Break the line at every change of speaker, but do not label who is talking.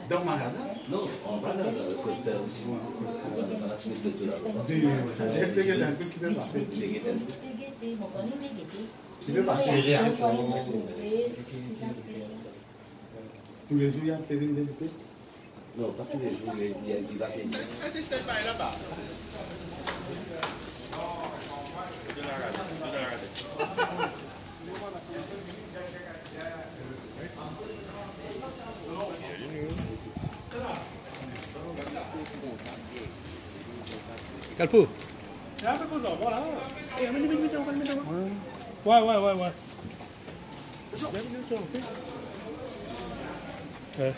Dans Magada?
Non, on va là, si on va la semaine de là.
Qui peut passer? Tous les jours, il y a un terrain de l'épée?
Non, pas tous les jours, il va être ici.
là-bas.
Calpo.
Là, voilà. Ouais. Ouais.